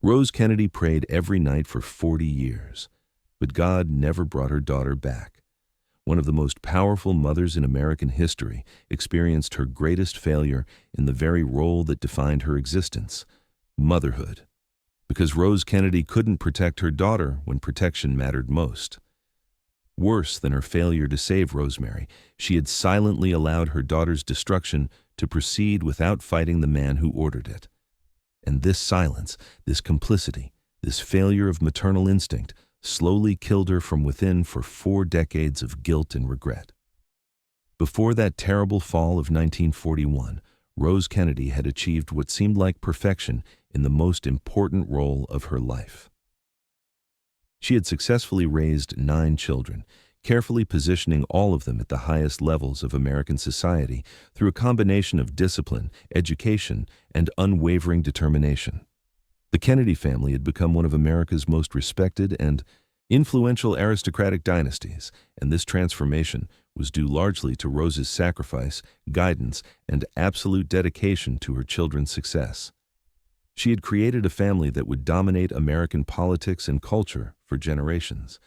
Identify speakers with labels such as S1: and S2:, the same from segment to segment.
S1: Rose Kennedy prayed every night for 40 years, but God never brought her daughter back. One of the most powerful mothers in American history experienced her greatest failure in the very role that defined her existence, motherhood, because Rose Kennedy couldn't protect her daughter when protection mattered most. Worse than her failure to save Rosemary, she had silently allowed her daughter's destruction to proceed without fighting the man who ordered it. And this silence, this complicity, this failure of maternal instinct slowly killed her from within for 4 decades of guilt and regret. Before that terrible fall of 1941, Rose Kennedy had achieved what seemed like perfection in the most important role of her life. She had successfully raised 9 children, carefully positioning all of them at the highest levels of American society through a combination of discipline, education, and unwavering determination. The Kennedy family had become one of America's most respected and influential aristocratic dynasties, and this transformation was due largely to Rose's sacrifice, guidance, and absolute dedication to her children's success. She had created a family that would dominate American politics and culture for generations.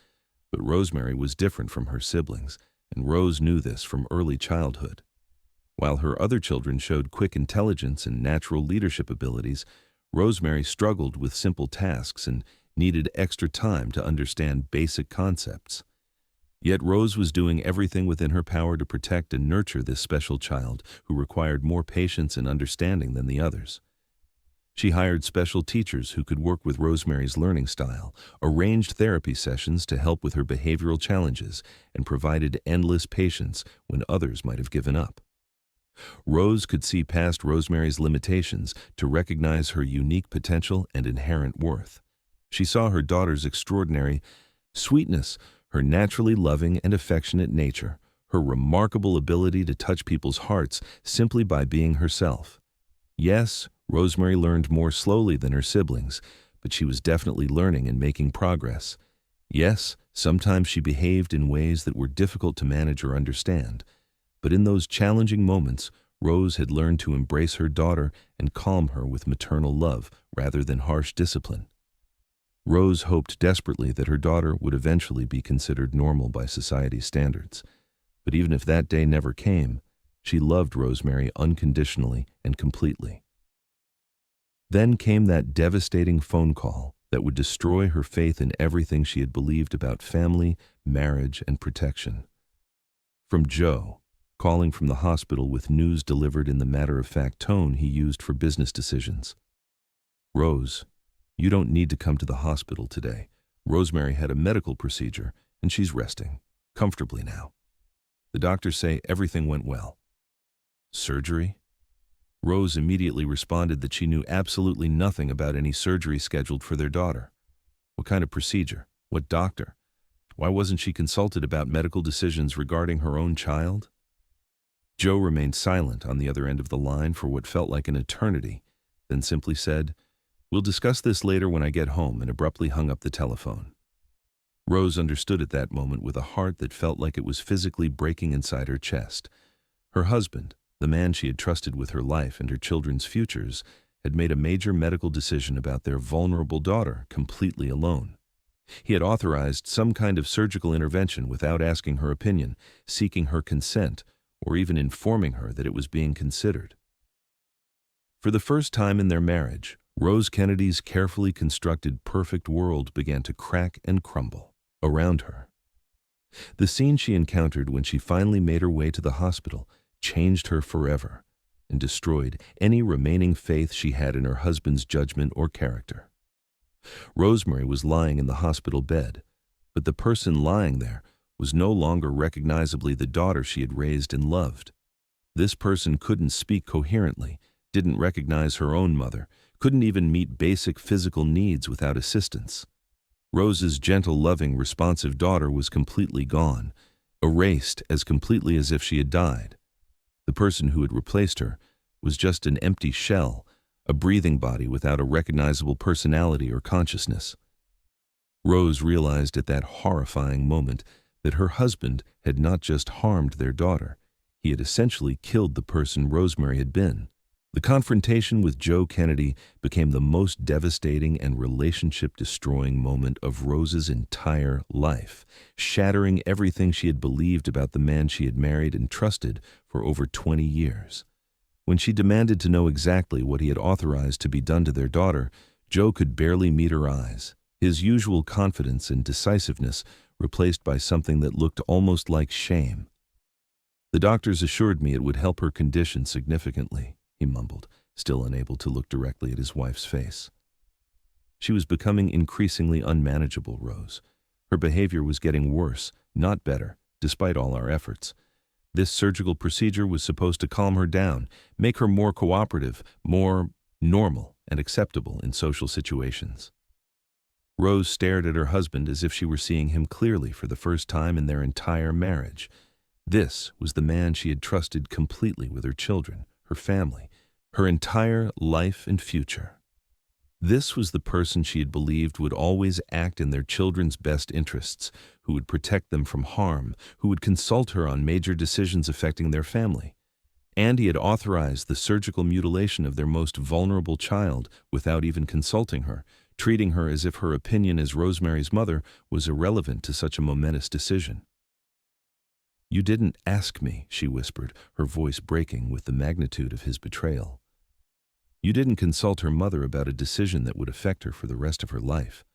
S1: But Rosemary was different from her siblings, and Rose knew this from early childhood. While her other children showed quick intelligence and natural leadership abilities, Rosemary struggled with simple tasks and needed extra time to understand basic concepts. Yet Rose was doing everything within her power to protect and nurture this special child who required more patience and understanding than the others. She hired special teachers who could work with Rosemary's learning style, arranged therapy sessions to help with her behavioral challenges, and provided endless patience when others might have given up. Rose could see past Rosemary's limitations to recognize her unique potential and inherent worth. She saw her daughter's extraordinary sweetness, her naturally loving and affectionate nature, her remarkable ability to touch people's hearts simply by being herself. Yes, Rosemary learned more slowly than her siblings, but she was definitely learning and making progress. Yes, sometimes she behaved in ways that were difficult to manage or understand, but in those challenging moments, Rose had learned to embrace her daughter and calm her with maternal love rather than harsh discipline. Rose hoped desperately that her daughter would eventually be considered normal by society's standards, but even if that day never came, she loved Rosemary unconditionally and completely. Then came that devastating phone call that would destroy her faith in everything she had believed about family, marriage, and protection. From Joe, calling from the hospital with news delivered in the matter-of-fact tone he used for business decisions. "Rose, you don't need to come to the hospital today. Rosemary had a medical procedure, and she's resting comfortably now. The doctors say everything went well." "Surgery?" Rose immediately responded that she knew absolutely nothing about any surgery scheduled for their daughter. What kind of procedure? What doctor? Why wasn't she consulted about medical decisions regarding her own child? Joe remained silent on the other end of the line for what felt like an eternity, then simply said, "We'll discuss this later when I get home," and abruptly hung up the telephone. Rose understood at that moment with a heart that felt like it was physically breaking inside her chest. Her husband, the man she had trusted with her life and her children's futures, had made a major medical decision about their vulnerable daughter completely alone. He had authorized some kind of surgical intervention without asking her opinion, seeking her consent, or even informing her that it was being considered. For the first time in their marriage, Rose Kennedy's carefully constructed perfect world began to crack and crumble around her. The scene she encountered when she finally made her way to the hospital changed her forever and destroyed any remaining faith she had in her husband's judgment or character. Rosemary was lying in the hospital bed, but the person lying there was no longer recognizably the daughter she had raised and loved. This person couldn't speak coherently, didn't recognize her own mother, couldn't even meet basic physical needs without assistance. Rose's gentle, loving, responsive daughter was completely gone, erased as completely as if she had died. The person who had replaced her was just an empty shell, a breathing body without a recognizable personality or consciousness. Rose realized at that horrifying moment that her husband had not just harmed their daughter, he had essentially killed the person Rosemary had been. The confrontation with Joe Kennedy became the most devastating and relationship-destroying moment of Rose's entire life, shattering everything she had believed about the man she had married and trusted for over 20 years. When she demanded to know exactly what he had authorized to be done to their daughter, Joe could barely meet her eyes, his usual confidence and decisiveness replaced by something that looked almost like shame. "The doctors assured me it would help her condition significantly," he mumbled, still unable to look directly at his wife's face. She was becoming increasingly unmanageable, Rose. Her behavior was getting worse, not better, despite all our efforts. This surgical procedure was supposed to calm her down, make her more cooperative, more normal and acceptable in social situations. Rose stared at her husband as if she were seeing him clearly for the first time in their entire marriage. This was the man she had trusted completely with her children, her family, her entire life and future. This was the person she had believed would always act in their children's best interests, who would protect them from harm, who would consult her on major decisions affecting their family. And he had authorized the surgical mutilation of their most vulnerable child without even consulting her, treating her as if her opinion as Rosemary's mother was irrelevant to such a momentous decision. "You didn't ask me," she whispered, her voice breaking with the magnitude of his betrayal. "You didn't consult her mother about a decision that would affect her for the rest of her life."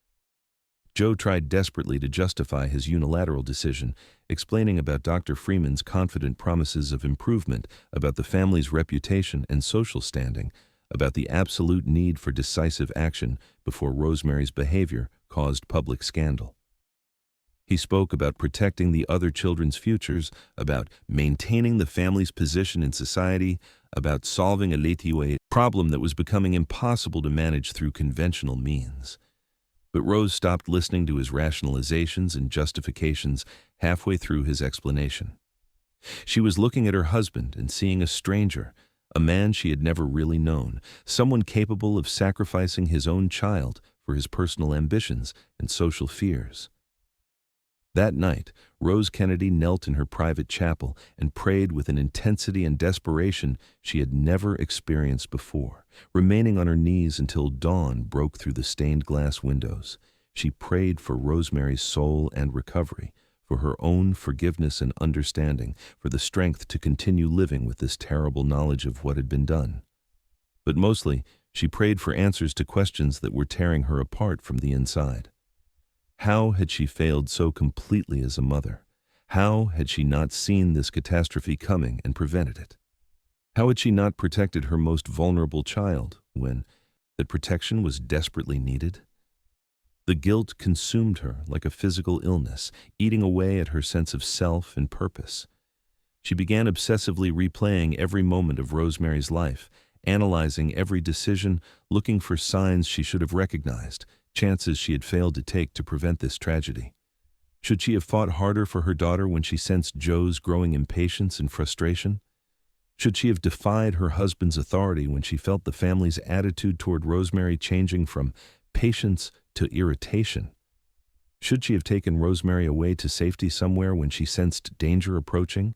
S1: Joe tried desperately to justify his unilateral decision, explaining about Dr. Freeman's confident promises of improvement, about the family's reputation and social standing, about the absolute need for decisive action before Rosemary's behavior caused public scandal. He spoke about protecting the other children's futures, about maintaining the family's position in society, about solving a litigious problem that was becoming impossible to manage through conventional means. But Rose stopped listening to his rationalizations and justifications halfway through his explanation. She was looking at her husband and seeing a stranger, a man she had never really known, someone capable of sacrificing his own child for his personal ambitions and social fears. That night, Rose Kennedy knelt in her private chapel and prayed with an intensity and desperation she had never experienced before. Remaining on her knees until dawn broke through the stained glass windows, she prayed for Rosemary's soul and recovery, for her own forgiveness and understanding, for the strength to continue living with this terrible knowledge of what had been done. But mostly, she prayed for answers to questions that were tearing her apart from the inside. How had she failed so completely as a mother? How had she not seen this catastrophe coming and prevented it? How had she not protected her most vulnerable child when that protection was desperately needed? The guilt consumed her like a physical illness, eating away at her sense of self and purpose. She began obsessively replaying every moment of Rosemary's life, analyzing every decision, looking for signs she should have recognized, chances she had failed to take to prevent this tragedy. Should she have fought harder for her daughter when she sensed Joe's growing impatience and frustration? Should she have defied her husband's authority when she felt the family's attitude toward Rosemary changing from patience to irritation? Should she have taken Rosemary away to safety somewhere when she sensed danger approaching?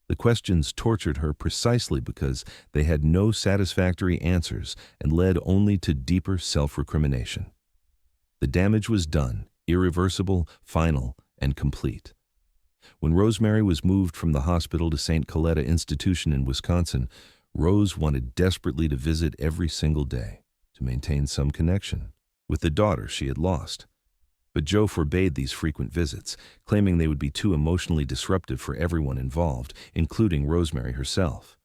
S1: The questions tortured her precisely because they had no satisfactory answers and led only to deeper self-recrimination. The damage was done, irreversible, final, and complete. When Rosemary was moved from the hospital to St. Coletta Institution in Wisconsin, Rose wanted desperately to visit every single day, to maintain some connection with the daughter she had lost. But Joe forbade these frequent visits, claiming they would be too emotionally disruptive for everyone involved, including Rosemary herself.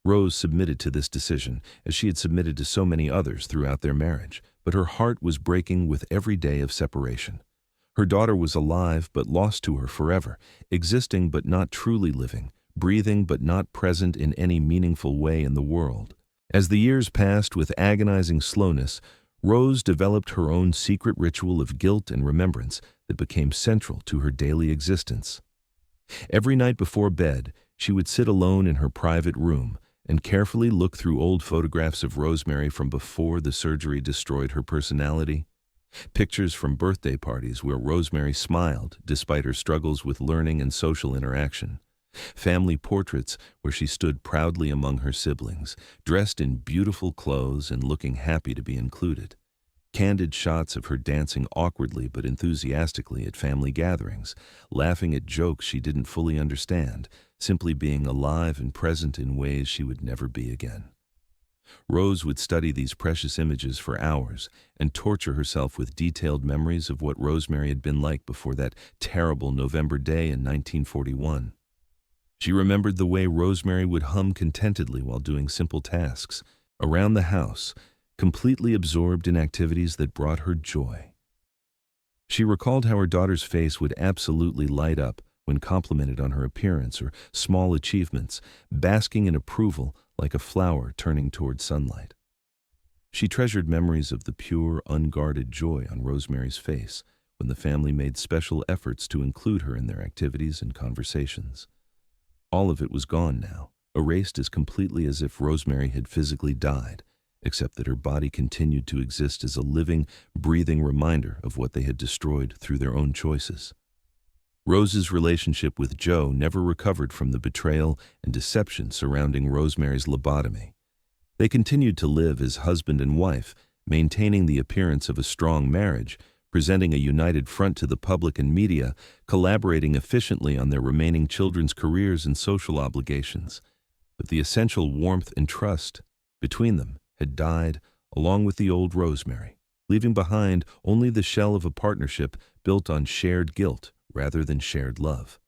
S1: Rose submitted to this decision, as she had submitted to so many others throughout their marriage, but her heart was breaking with every day of separation. Her daughter was alive but lost to her forever, existing but not truly living, breathing but not present in any meaningful way in the world. As the years passed with agonizing slowness, Rose developed her own secret ritual of guilt and remembrance that became central to her daily existence. Every night before bed, she would sit alone in her private room and carefully look through old photographs of Rosemary from before the surgery destroyed her personality. Pictures from birthday parties where Rosemary smiled despite her struggles with learning and social interaction. Family portraits where she stood proudly among her siblings, dressed in beautiful clothes and looking happy to be included. Candid shots of her dancing awkwardly but enthusiastically at family gatherings, laughing at jokes she didn't fully understand, simply being alive and present in ways she would never be again. Rose would study these precious images for hours and torture herself with detailed memories of what Rosemary had been like before that terrible November day in 1941. She remembered the way Rosemary would hum contentedly while doing simple tasks around the house, completely absorbed in activities that brought her joy. She recalled how her daughter's face would absolutely light up when complimented on her appearance or small achievements, basking in approval like a flower turning toward sunlight. She treasured memories of the pure, unguarded joy on Rosemary's face when the family made special efforts to include her in their activities and conversations. All of it was gone now, erased as completely as if Rosemary had physically died, except that her body continued to exist as a living, breathing reminder of what they had destroyed through their own choices. Rose's relationship with Joe never recovered from the betrayal and deception surrounding Rosemary's lobotomy. They continued to live as husband and wife, maintaining the appearance of a strong marriage, presenting a united front to the public and media, collaborating efficiently on their remaining children's careers and social obligations. But the essential warmth and trust between them had died along with the old Rosemary, leaving behind only the shell of a partnership built on shared guilt rather than shared love.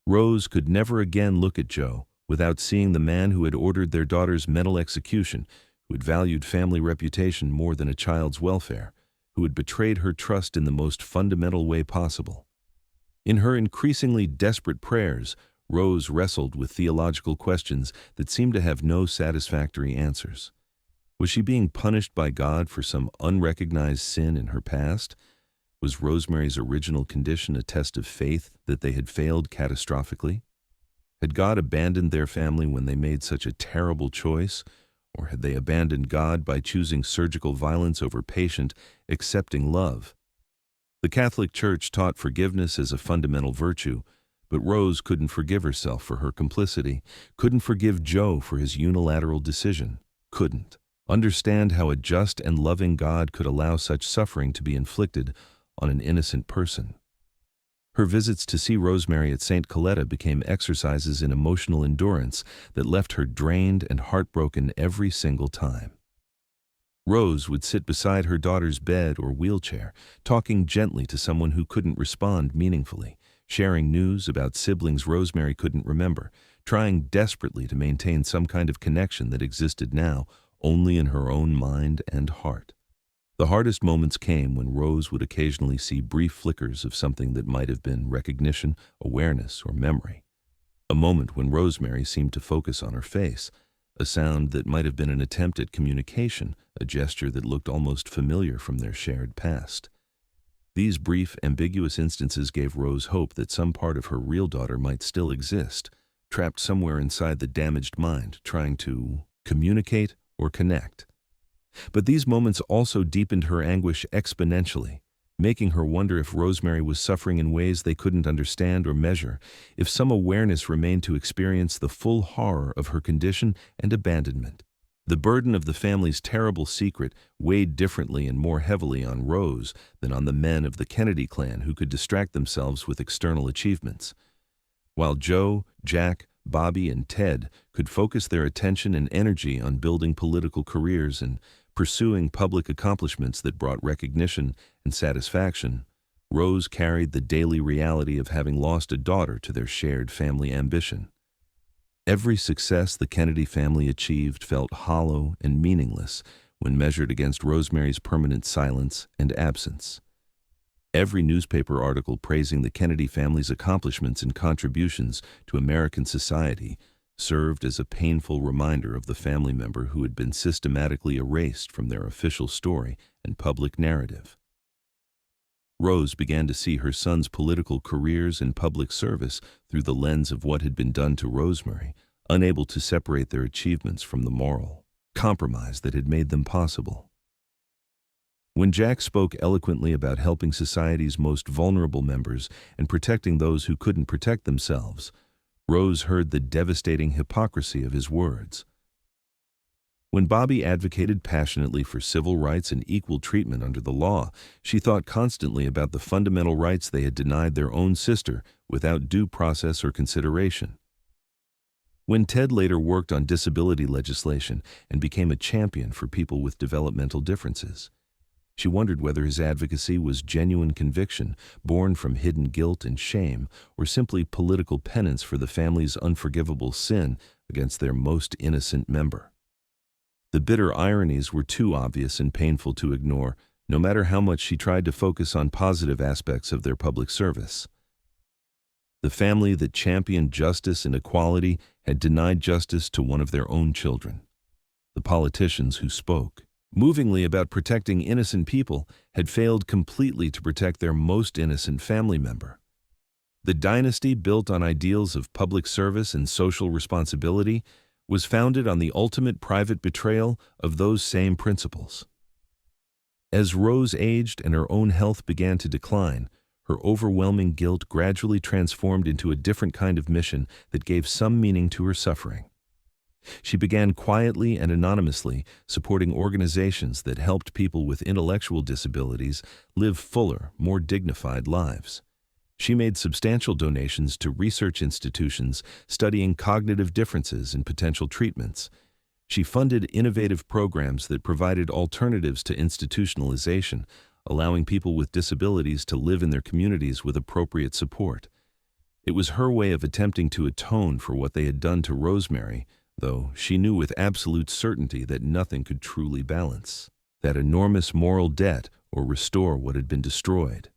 S1: Rose could never again look at Joe without seeing the man who had ordered their daughter's mental execution, who had valued family reputation more than a child's welfare, who had betrayed her trust in the most fundamental way possible. In her increasingly desperate prayers, Rose wrestled with theological questions that seemed to have no satisfactory answers. Was she being punished by God for some unrecognized sin in her past? Was Rosemary's original condition a test of faith that they had failed catastrophically? Had God abandoned their family when they made such a terrible choice? Or had they abandoned God by choosing surgical violence over patient, accepting love? The Catholic Church taught forgiveness as a fundamental virtue, but Rose couldn't forgive herself for her complicity, couldn't forgive Joe for his unilateral decision, couldn't understand how a just and loving God could allow such suffering to be inflicted on an innocent person. Her visits to see Rosemary at St. Coletta became exercises in emotional endurance that left her drained and heartbroken every single time. Rose would sit beside her daughter's bed or wheelchair, talking gently to someone who couldn't respond meaningfully, sharing news about siblings Rosemary couldn't remember, trying desperately to maintain some kind of connection that existed now only in her own mind and heart. The hardest moments came when Rose would occasionally see brief flickers of something that might have been recognition, awareness, or memory. A moment when Rosemary seemed to focus on her face, a sound that might have been an attempt at communication, a gesture that looked almost familiar from their shared past. These brief, ambiguous instances gave Rose hope that some part of her real daughter might still exist, trapped somewhere inside the damaged mind, trying to communicate or connect. But these moments also deepened her anguish exponentially, making her wonder if Rosemary was suffering in ways they couldn't understand or measure, if some awareness remained to experience the full horror of her condition and abandonment. The burden of the family's terrible secret weighed differently and more heavily on Rose than on the men of the Kennedy clan who could distract themselves with external achievements. While Joe, Jack, Bobby, and Ted could focus their attention and energy on building political careers and pursuing public accomplishments that brought recognition and satisfaction, Rose carried the daily reality of having lost a daughter to their shared family ambition. Every success the Kennedy family achieved felt hollow and meaningless when measured against Rosemary's permanent silence and absence. Every newspaper article praising the Kennedy family's accomplishments and contributions to American society served as a painful reminder of the family member who had been systematically erased from their official story and public narrative. Rose began to see her son's political careers and public service through the lens of what had been done to Rosemary, unable to separate their achievements from the moral compromise that had made them possible. When Jack spoke eloquently about helping society's most vulnerable members and protecting those who couldn't protect themselves, Rose heard the devastating hypocrisy of his words. When Bobby advocated passionately for civil rights and equal treatment under the law, she thought constantly about the fundamental rights they had denied their own sister without due process or consideration. When Ted later worked on disability legislation and became a champion for people with developmental differences, she wondered whether his advocacy was genuine conviction, born from hidden guilt and shame, or simply political penance for the family's unforgivable sin against their most innocent member. The bitter ironies were too obvious and painful to ignore, no matter how much she tried to focus on positive aspects of their public service. The family that championed justice and equality had denied justice to one of their own children. The politicians who spoke movingly about protecting innocent people had failed completely to protect their most innocent family member. The dynasty, built on ideals of public service and social responsibility, was founded on the ultimate private betrayal of those same principles. As Rose aged and her own health began to decline, her overwhelming guilt gradually transformed into a different kind of mission that gave some meaning to her suffering. She began quietly and anonymously supporting organizations that helped people with intellectual disabilities live fuller, more dignified lives. She made substantial donations to research institutions studying cognitive differences and potential treatments. She funded innovative programs that provided alternatives to institutionalization, allowing people with disabilities to live in their communities with appropriate support. It was her way of attempting to atone for what they had done to Rosemary, though she knew with absolute certainty that nothing could truly balance that enormous moral debt or restore what had been destroyed.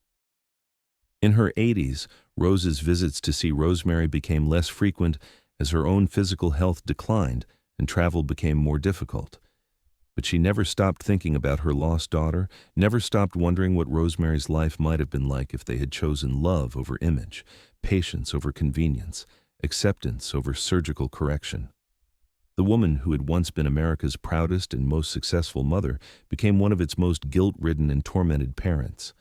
S1: In her 80s, Rose's visits to see Rosemary became less frequent as her own physical health declined and travel became more difficult. But she never stopped thinking about her lost daughter, never stopped wondering what Rosemary's life might have been like if they had chosen love over image, patience over convenience, acceptance over surgical correction. The woman who had once been America's proudest and most successful mother became one of its most guilt-ridden and tormented parents.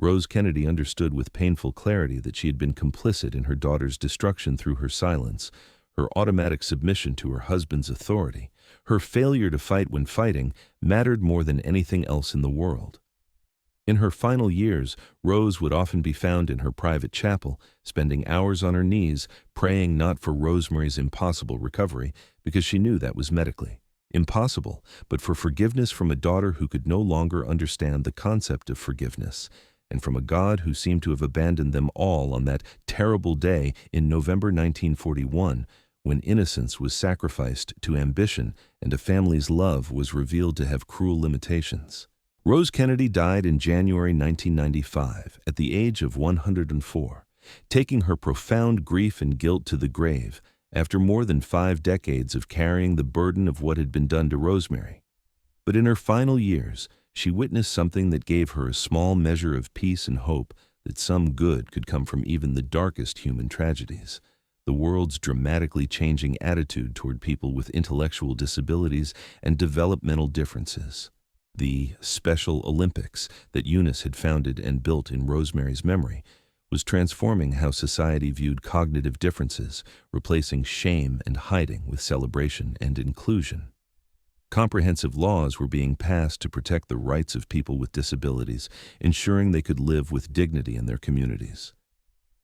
S1: Rose Kennedy understood with painful clarity that she had been complicit in her daughter's destruction through her silence, her automatic submission to her husband's authority. Her failure to fight when fighting mattered more than anything else in the world. In her final years, Rose would often be found in her private chapel, spending hours on her knees, praying not for Rosemary's impossible recovery, because she knew that was medically impossible, but for forgiveness from a daughter who could no longer understand the concept of forgiveness, and from a God who seemed to have abandoned them all on that terrible day in November 1941, when innocence was sacrificed to ambition and a family's love was revealed to have cruel limitations. Rose Kennedy died in January 1995 at the age of 104, taking her profound grief and guilt to the grave after more than 5 decades of carrying the burden of what had been done to Rosemary. But in her final years, she witnessed something that gave her a small measure of peace and hope that some good could come from even the darkest human tragedies. The world's dramatically changing attitude toward people with intellectual disabilities and developmental differences. The Special Olympics that Eunice had founded and built in Rosemary's memory was transforming how society viewed cognitive differences, replacing shame and hiding with celebration and inclusion. Comprehensive laws were being passed to protect the rights of people with disabilities, ensuring they could live with dignity in their communities.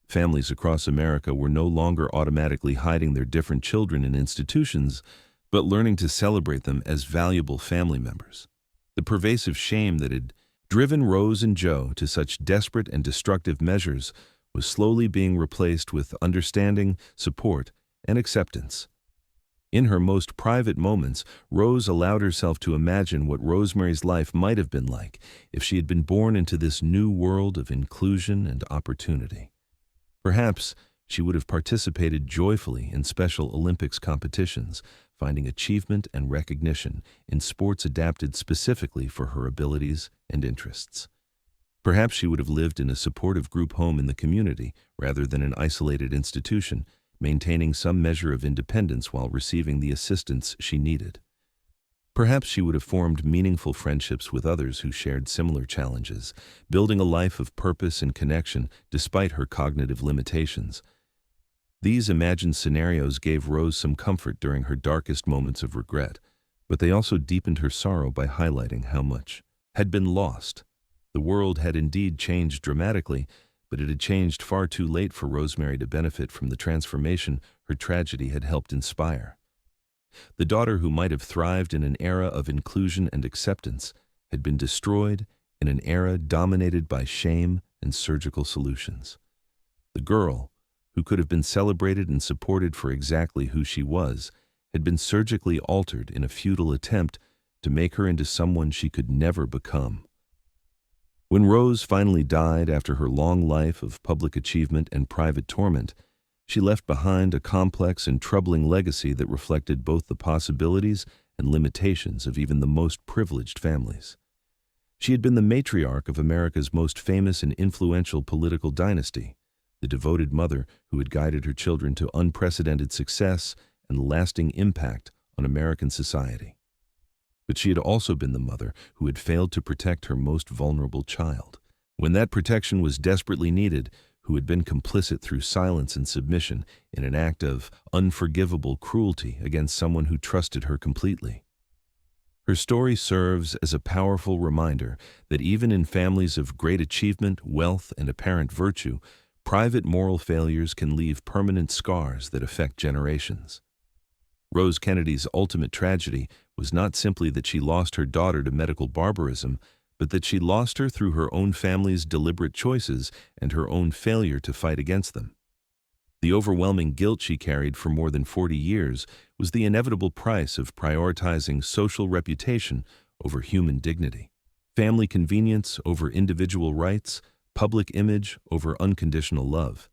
S1: Families across America were no longer automatically hiding their different children in institutions, but learning to celebrate them as valuable family members. The pervasive shame that had driven Rose and Joe to such desperate and destructive measures was slowly being replaced with understanding, support, and acceptance. In her most private moments, Rose allowed herself to imagine what Rosemary's life might have been like if she had been born into this new world of inclusion and opportunity. Perhaps she would have participated joyfully in Special Olympics competitions, finding achievement and recognition in sports adapted specifically for her abilities and interests. Perhaps she would have lived in a supportive group home in the community rather than an isolated institution, maintaining some measure of independence while receiving the assistance she needed. Perhaps she would have formed meaningful friendships with others who shared similar challenges, building a life of purpose and connection despite her cognitive limitations. These imagined scenarios gave Rose some comfort during her darkest moments of regret, but they also deepened her sorrow by highlighting how much had been lost. The world had indeed changed dramatically, but it had changed far too late for Rosemary to benefit from the transformation her tragedy had helped inspire. The daughter who might have thrived in an era of inclusion and acceptance had been destroyed in an era dominated by shame and surgical solutions. The girl, who could have been celebrated and supported for exactly who she was, had been surgically altered in a futile attempt to make her into someone she could never become. When Rose finally died after her long life of public achievement and private torment, she left behind a complex and troubling legacy that reflected both the possibilities and limitations of even the most privileged families. She had been the matriarch of America's most famous and influential political dynasty, the devoted mother who had guided her children to unprecedented success and lasting impact on American society. But she had also been the mother who had failed to protect her most vulnerable child. When that protection was desperately needed, who had been complicit through silence and submission in an act of unforgivable cruelty against someone who trusted her completely. Her story serves as a powerful reminder that even in families of great achievement, wealth, and apparent virtue, private moral failures can leave permanent scars that affect generations. Rose Kennedy's ultimate tragedy was not simply that she lost her daughter to medical barbarism, but that she lost her through her own family's deliberate choices and her own failure to fight against them. The overwhelming guilt she carried for more than 40 years was the inevitable price of prioritizing social reputation over human dignity, family convenience over individual rights, public image over unconditional love.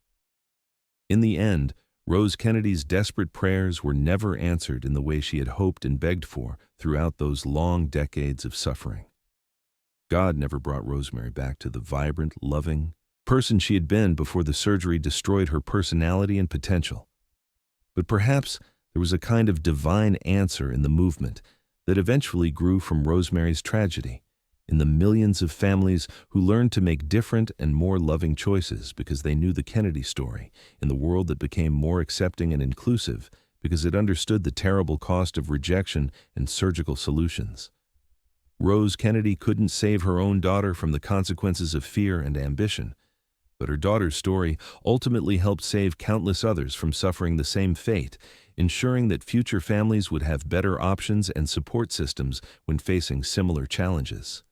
S1: In the end, Rose Kennedy's desperate prayers were never answered in the way she had hoped and begged for throughout those long decades of suffering. God never brought Rosemary back to the vibrant, loving person she had been before the surgery destroyed her personality and potential. But perhaps there was a kind of divine answer in the movement that eventually grew from Rosemary's tragedy, in the millions of families who learned to make different and more loving choices because they knew the Kennedy story, in the world that became more accepting and inclusive because it understood the terrible cost of rejection and surgical solutions. Rose Kennedy couldn't save her own daughter from the consequences of fear and ambition, but her daughter's story ultimately helped save countless others from suffering the same fate, ensuring that future families would have better options and support systems when facing similar challenges.